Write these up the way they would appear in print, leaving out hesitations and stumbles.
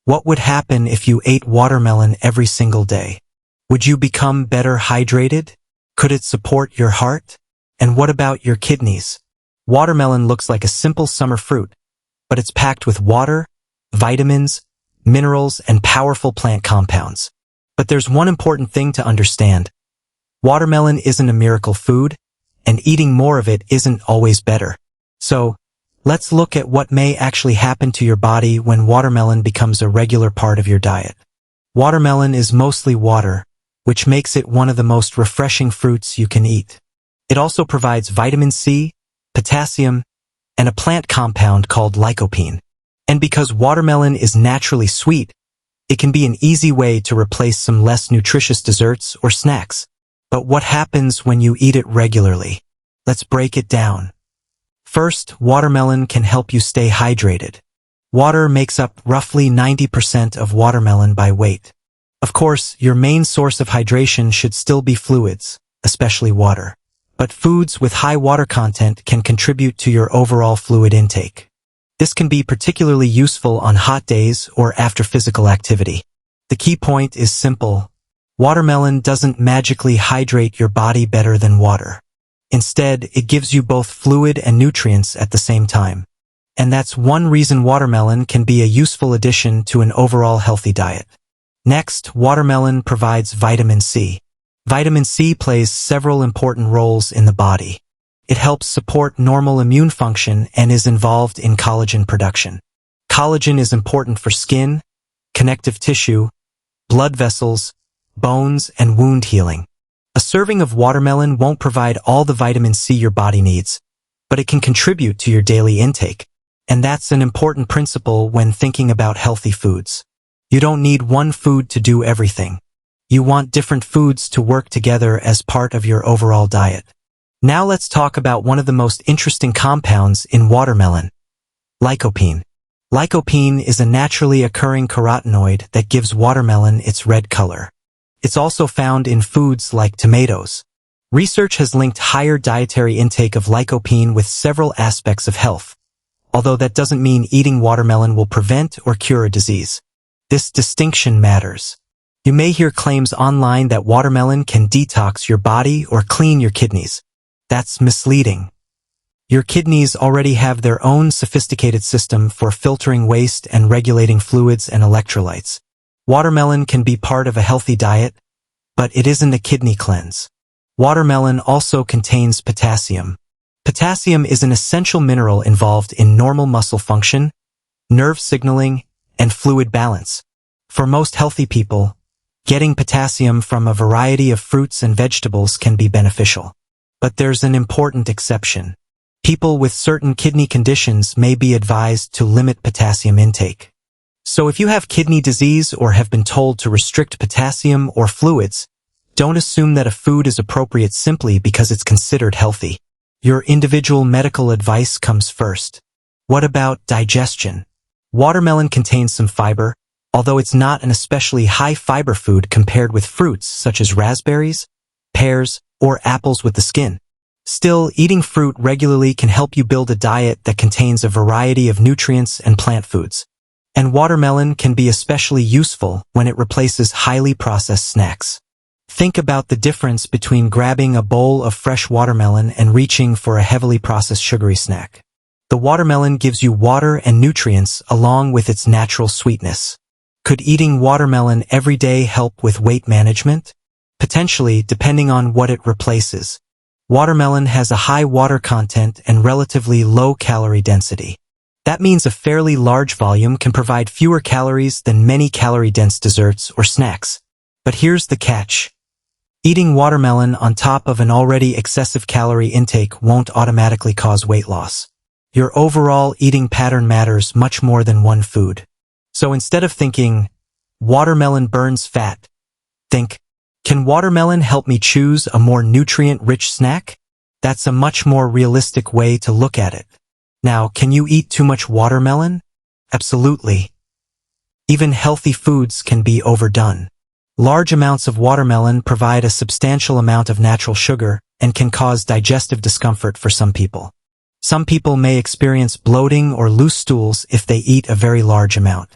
What would happen if you ate watermelon every single day? Would you become better hydrated? Could it support your heart? And what about your kidneys? Watermelon looks like a simple summer fruit, but it's packed with water, vitamins, minerals, and powerful plant compounds. But there's one important thing to understand. Watermelon isn't a miracle food, and eating more of it isn't always better. So, let's look at what may actually happen to your body when watermelon becomes a regular part of your diet. Watermelon is mostly water, which makes it one of the most refreshing fruits you can eat. It also provides vitamin C, potassium, and a plant compound called lycopene. And because watermelon is naturally sweet, it can be an easy way to replace some less nutritious desserts or snacks. But what happens when you eat it regularly? Let's break it down. First, watermelon can help you stay hydrated. Water makes up roughly 90% of watermelon by weight. Of course, your main source of hydration should still be fluids, especially water. But foods with high water content can contribute to your overall fluid intake. This can be particularly useful on hot days or after physical activity. The key point is simple. Watermelon doesn't magically hydrate your body better than water. Instead, it gives you both fluid and nutrients at the same time. And that's one reason watermelon can be a useful addition to an overall healthy diet. Next, watermelon provides vitamin C. Vitamin C plays several important roles in the body. It helps support normal immune function and is involved in collagen production. Collagen is important for skin, connective tissue, blood vessels, bones, and wound healing. A serving of watermelon won't provide all the vitamin C your body needs, but it can contribute to your daily intake. And that's an important principle when thinking about healthy foods. You don't need one food to do everything. You want different foods to work together as part of your overall diet. Now let's talk about one of the most interesting compounds in watermelon, lycopene. Lycopene is a naturally occurring carotenoid that gives watermelon its red color. It's also found in foods like tomatoes. Research has linked higher dietary intake of lycopene with several aspects of health, although that doesn't mean eating watermelon will prevent or cure a disease. This distinction matters. You may hear claims online that watermelon can detox your body or clean your kidneys. That's misleading. Your kidneys already have their own sophisticated system for filtering waste and regulating fluids and electrolytes. Watermelon can be part of a healthy diet, but it isn't a kidney cleanse. Watermelon also contains potassium. Potassium is an essential mineral involved in normal muscle function, nerve signaling, and fluid balance. For most healthy people, getting potassium from a variety of fruits and vegetables can be beneficial. But there's an important exception. People with certain kidney conditions may be advised to limit potassium intake. So if you have kidney disease or have been told to restrict potassium or fluids, don't assume that a food is appropriate simply because it's considered healthy. Your individual medical advice comes first. What about digestion? Watermelon contains some fiber, although it's not an especially high fiber food compared with fruits such as raspberries, pears, or apples with the skin. Still, eating fruit regularly can help you build a diet that contains a variety of nutrients and plant foods. And watermelon can be especially useful when it replaces highly processed snacks. Think about the difference between grabbing a bowl of fresh watermelon and reaching for a heavily processed sugary snack. The watermelon gives you water and nutrients along with its natural sweetness. Could eating watermelon every day help with weight management? Potentially, depending on what it replaces. Watermelon has a high water content and relatively low calorie density. That means a fairly large volume can provide fewer calories than many calorie-dense desserts or snacks. But here's the catch. Eating watermelon on top of an already excessive calorie intake won't automatically cause weight loss. Your overall eating pattern matters much more than one food. So instead of thinking, watermelon burns fat, think, can watermelon help me choose a more nutrient-rich snack? That's a much more realistic way to look at it. Now, can you eat too much watermelon? Absolutely. Even healthy foods can be overdone. Large amounts of watermelon provide a substantial amount of natural sugar and can cause digestive discomfort for some people. Some people may experience bloating or loose stools if they eat a very large amount.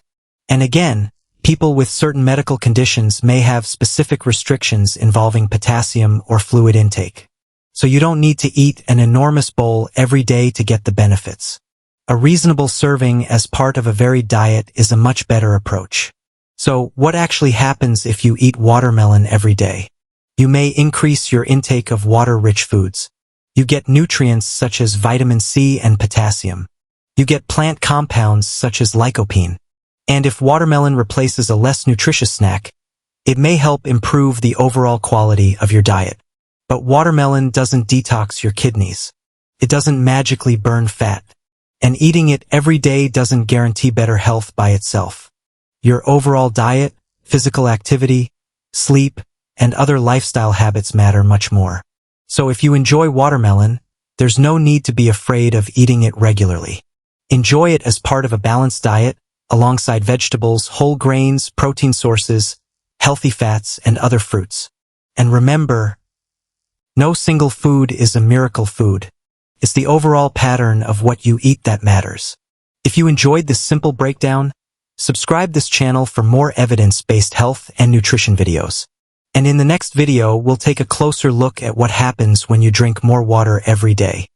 And again, people with certain medical conditions may have specific restrictions involving potassium or fluid intake. So you don't need to eat an enormous bowl every day to get the benefits. A reasonable serving as part of a varied diet is a much better approach. So what actually happens if you eat watermelon every day? You may increase your intake of water-rich foods. You get nutrients such as vitamin C and potassium. You get plant compounds such as lycopene. And if watermelon replaces a less nutritious snack, it may help improve the overall quality of your diet. But watermelon doesn't detox your kidneys. It doesn't magically burn fat. And eating it every day doesn't guarantee better health by itself. Your overall diet, physical activity, sleep, and other lifestyle habits matter much more. So if you enjoy watermelon, there's no need to be afraid of eating it regularly. Enjoy it as part of a balanced diet, alongside vegetables, whole grains, protein sources, healthy fats, and other fruits. And remember, no single food is a miracle food. It's the overall pattern of what you eat that matters. If you enjoyed this simple breakdown, subscribe this channel for more evidence-based health and nutrition videos. And in the next video, we'll take a closer look at what happens when you drink more water every day.